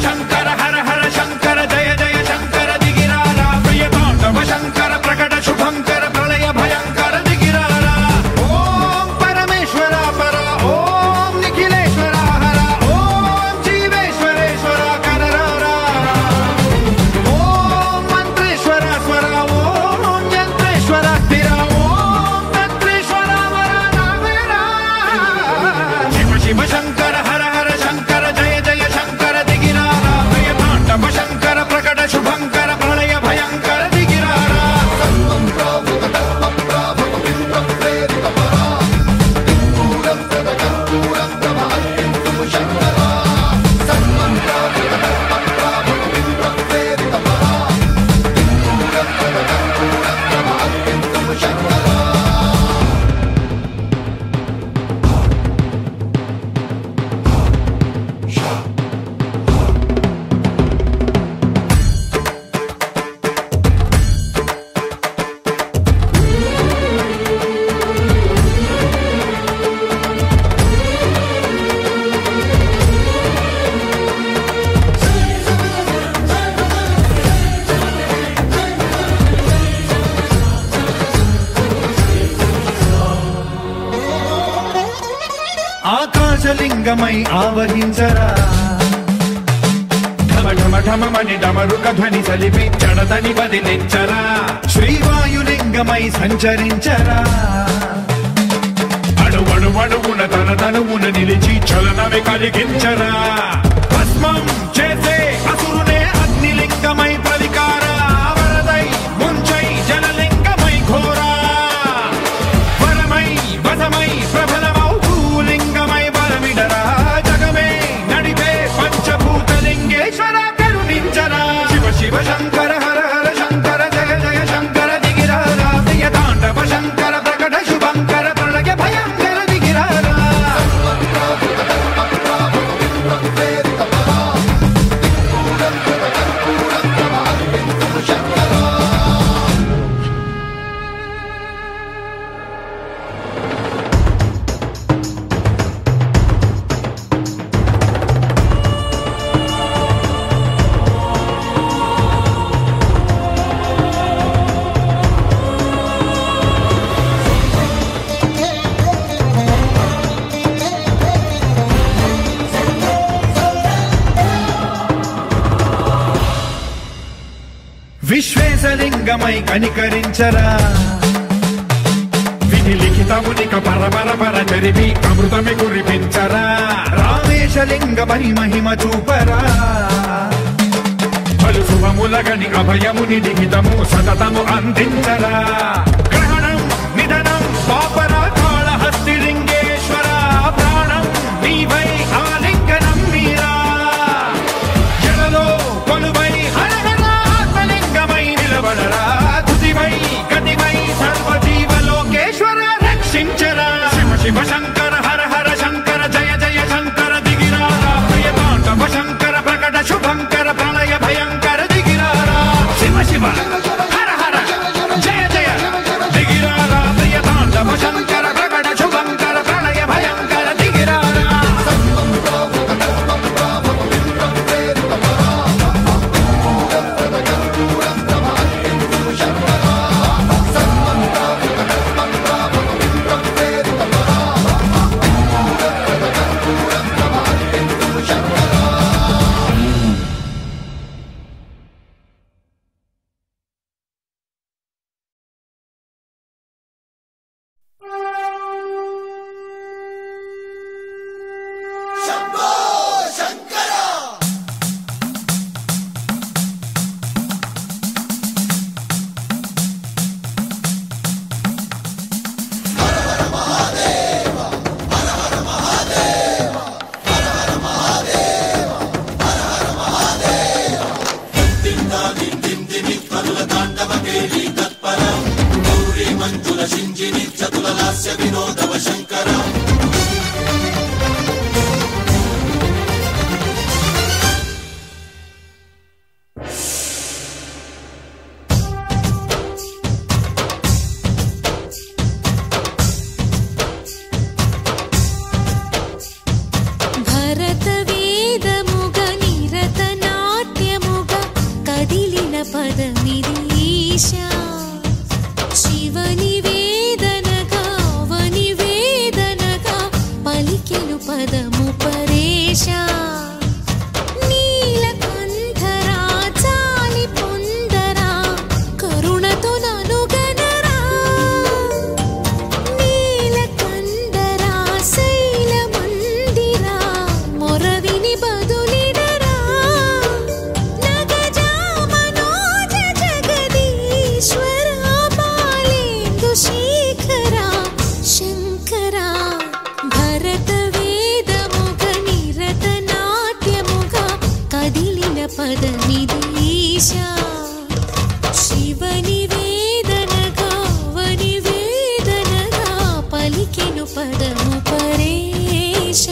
శంకర హర హర శంకర జయ జయ శంకర దిగిరారా ప్రియ తాండవ శంకర ప్రకట శుభంకర ప్రళయ భయంకర దిగిరారా ఓం పరమేశ్వర పర ఓం నిఖిలేశ్వర హర ఓం జీవేశ్వరేశ్వర కరరారా ఓం మంత్రేశ్వర స్వర ఓం యంత్రేశ్వర స్థిర ఓం తంత్రేశ్వర వర నావేరా శివ శివ శంకర హర హర శంకర జయ జయ శంకర దిగిరారా ప్రియ తాండవ శంకర ప్రకట శుభంకర ప్రళయ భయంకర దిగిరారా ఆకాశలింగమై ఆవహించరా ఢమ ఢమ ఢమమని డమరుక ధ్వని సలిపి జడదని బదిలించరా శ్రీవాయులింగమై సంచరించరా అణువణువున తన తనువున నిలిచి చలనమే కలిగించరా భస్మం చేసే అసురునే అగ్నిలింగమై ప్రవికారా వరదై ముంచై జలలింగమై ఘోరా వరమై వసమై ప్రబలమౌ భూలింగమై బలమిడరా జగమే నడిపే పంచభూతలింగేశ్వర కరుణించరా శివ శివ శంకర హర హర శంకర జయ జయ శంకర దిగిరారా ప్రియ తాండవ శంకర ప్రకట శుభంకర ప్రళయ భయంకర దిగిరారా విశ్వేశలింగమై కనికరించరా విధి లిఖితమునిక పరపర పర చరిపి అమృతమి కురిపించరా రామేశలింగమై మహిమ చూపరా పలు శుభములగని అభయముని లిఖితము సతతము అందించరా గ్రహణం నిధనం పాపరా కాళహస్తి లింగేశ్వర ప్రాణం నీవై ఆలింగనం మీరా జలలో కొలువై నిలబడరా తుదివై గతివై సర్వజీవలోకేశ్వర రక్షించరా శివ శివ శంకర హర హర శంకర జయ జయ శంకర దిగిరారా ప్రియ తాండవ శంకర ప్రకట శుభంకర ప్రళయ భయంకర దిగిరారా శివ శివ హర హర జయ జయ దిగిరారా ప్రియ తాండవ శంకర ప్రకట శుభంకర ప్రళయ భయంకర దిగిరారా. పదము పరేశ నీలకంఠరా చాలి పొందరా కరుణతో ననుగనరా నీలకంఠరా శైల మందిరా మొరవిని బదులిడరా నగజా మనోజ జగదీశ్వరా బాలేందు శేఖరా శంకరా భరత వేదముగ నిరత నాట్యముగ కదిలిన పదమిదీశా శివని వేదనగా వని వేదనగా పలికెను పదము పరేశ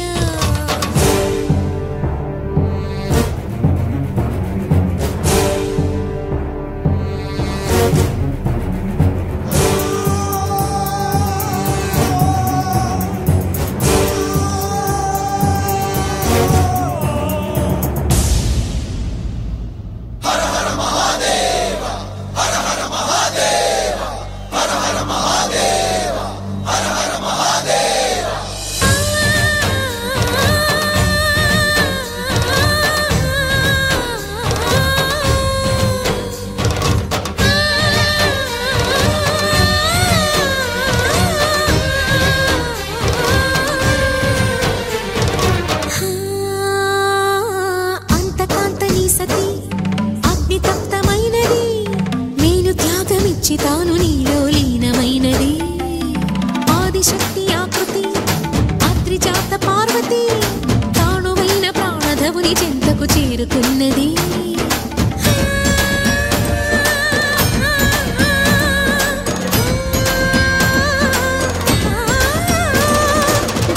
అంతకాంతని సతి అగ్నితప్తమైనది నేను త్యాగమిచ్చి తాను నీలో లీనమైనది ఆదిశక్తి ఆకృతి అద్రిజాత పార్వతి తానువైన ప్రాణధవుని చెంతకు చేరుకున్నది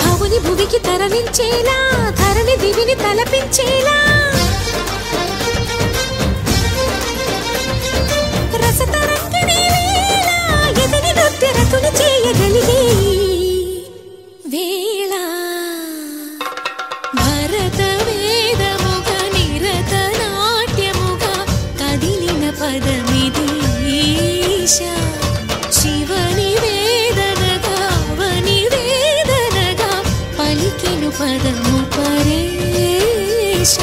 భవుని భువికి తరలించేలా ధరణి దివిని తలపించేలా రసతరంగిణి వేళ ఎదిని నృత్యరతుని చేయగలిగే వేళ భరత వేదముగ నిరత నాట్యముగ కదిలిన పదమిదీశా శివని వేదనగా వని వేదనగా పలికెను పదము పరేశ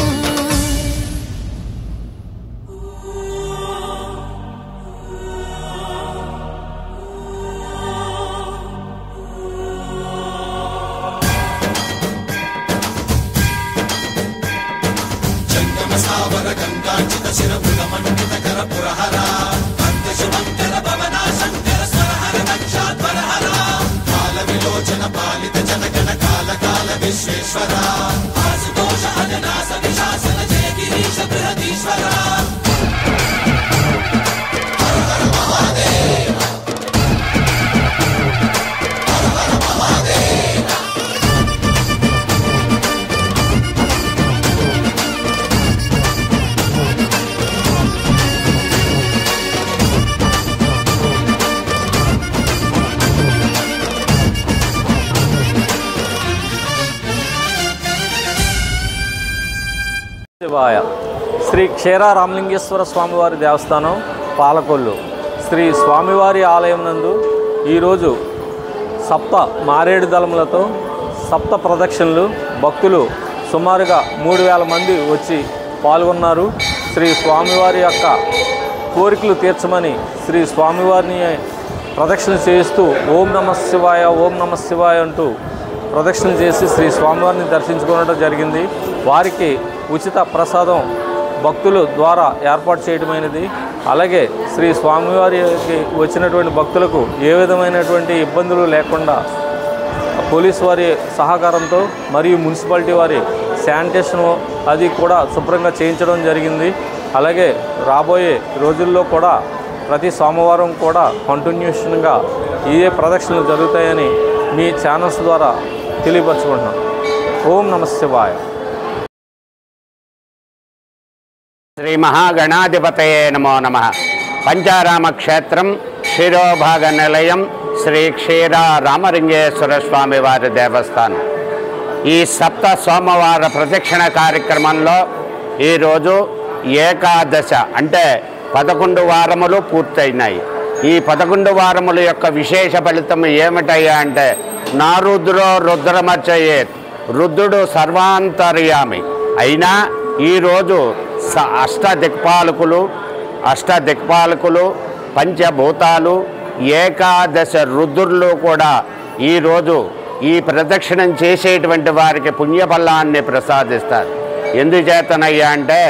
శివాయ శ్రీ క్షీర రామలింగేశ్వర స్వామివారి దేవస్థానం పాలకొల్లు శ్రీ స్వామివారి ఆలయం నందు ఈరోజు సప్త మారేడు దళములతో సప్త ప్రదక్షిణలు భక్తులు సుమారుగా 3000 మంది వచ్చి పాల్గొన్నారు. శ్రీ స్వామివారి యొక్క కోరికలు తీర్చమని శ్రీ స్వామివారిని ప్రదక్షిణ చేస్తూ ఓం నమః శివాయ ఓం నమః శివాయ అంటూ ప్రదక్షిణ చేసి శ్రీ స్వామివారిని దర్శించుకోవడం జరిగింది. వారికి ఉచిత ప్రసాదం భక్తుల ద్వారా ఏర్పాటు చేయడమైనది. అలాగే శ్రీ స్వామివారికి వచ్చినటువంటి భక్తులకు ఏ విధమైనటువంటి ఇబ్బందులు లేకుండా పోలీసు వారి సహకారంతో మరియు మున్సిపాలిటీ వారి శానిటేషన్ అది కూడా శుభ్రంగా చేయించడం జరిగింది. అలాగే రాబోయే రోజుల్లో కూడా ప్రతి సోమవారం కూడా కంటిన్యూషన్గా ఇదే ప్రదక్షిణలు జరుగుతాయని మీ ఛానల్స్ ద్వారా తెలియపరచుకుంటున్నాం. ఓం నమః శివాయ. శ్రీ మహాగణాధిపతయే నమో నమః. పంచారామ క్షేత్రం శిరోభాగ నిలయం శ్రీ క్షీర రామలింగేశ్వర స్వామి వారి దేవస్థానం. ఈ సప్త సోమవార ప్రదక్షిణ కార్యక్రమంలో ఈరోజు ఏకాదశ అంటే 11 వారములు పూర్తయినాయి. ఈ 11 వారముల యొక్క విశేష ఫలితం ఏమిటయ్యా అంటే నారుద్రో రుద్రమర్చయేత్ రుద్రుడు సర్వాంతర్యామి. అయినా ఈరోజు అష్టదిక్పాలకులు పంచభూతాలు ఏకాదశ రుద్రులు కూడా ఈరోజు ఈ ప్రదక్షిణం చేసేటువంటి వారికి పుణ్యఫలాన్ని ప్రసాదిస్తారు. ఎందుచేతనయ్యా అంటే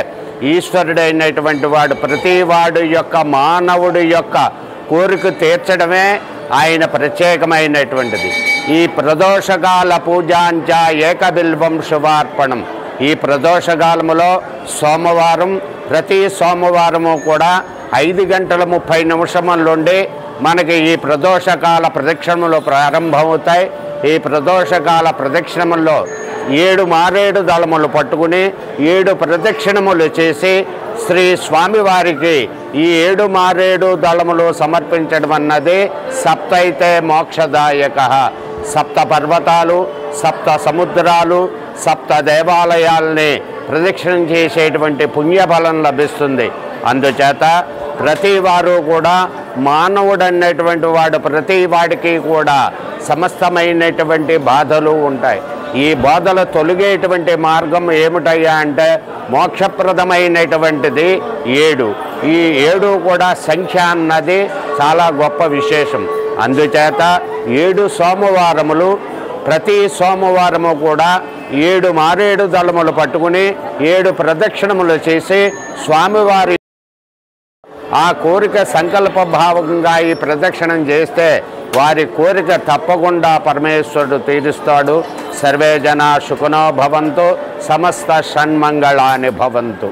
ఈశ్వరుడైనటువంటి వాడు ప్రతి వాడు యొక్క మానవుడి యొక్క కోరిక తీర్చడమే ఆయన ప్రత్యేకమైనటువంటిది. ఈ ప్రదోషకాల పూజాంచ ఏకబిల్వం శుభార్పణం. ఈ ప్రదోషకాలములో సోమవారం, ప్రతి సోమవారము కూడా 5:30 నుండి మనకి ఈ ప్రదోషకాల ప్రదక్షిణములు ప్రారంభమవుతాయి. ఈ ప్రదోషకాల ప్రదక్షిణముల్లో 7 మారేడు దళములు పట్టుకుని 7 ప్రదక్షిణములు చేసి శ్రీ స్వామివారికి ఈ 7 మారేడు దళములు సమర్పించడం అన్నది సప్తైతే మోక్షదాయక. 7 పర్వతాలు, 7 సముద్రాలు, 7 దేవాలయాల్ని ప్రదక్షిణం చేసేటువంటి పుణ్యఫలం లభిస్తుంది. అందుచేత ప్రతి వారు కూడా మానవుడు అన్నటువంటి వాడు ప్రతి వాడికి కూడా సమస్తమైనటువంటి బాధలు ఉంటాయి. ఈ బాధలు తొలగేటువంటి మార్గం ఏమిటయ్యా అంటే మోక్షప్రదమైనటువంటిది 7. ఈ 7 కూడా సంఖ్య అన్నది చాలా గొప్ప విశేషం. అందుచేత 7 సోమవారములు, ప్రతి సోమవారము కూడా 7 మారేడు దళములు పట్టుకుని 7 ప్రదక్షిణములు చేసి స్వామివారి ఆ కోరిక సంకల్ప భావంగా ఈ ప్రదక్షిణం చేస్తే వారి కోరిక తప్పకుండా పరమేశ్వరుడు తీరుస్తాడు. సర్వే జనా సుఖినో భవంతు, సమస్త షణ్మంగళాని భవంతు.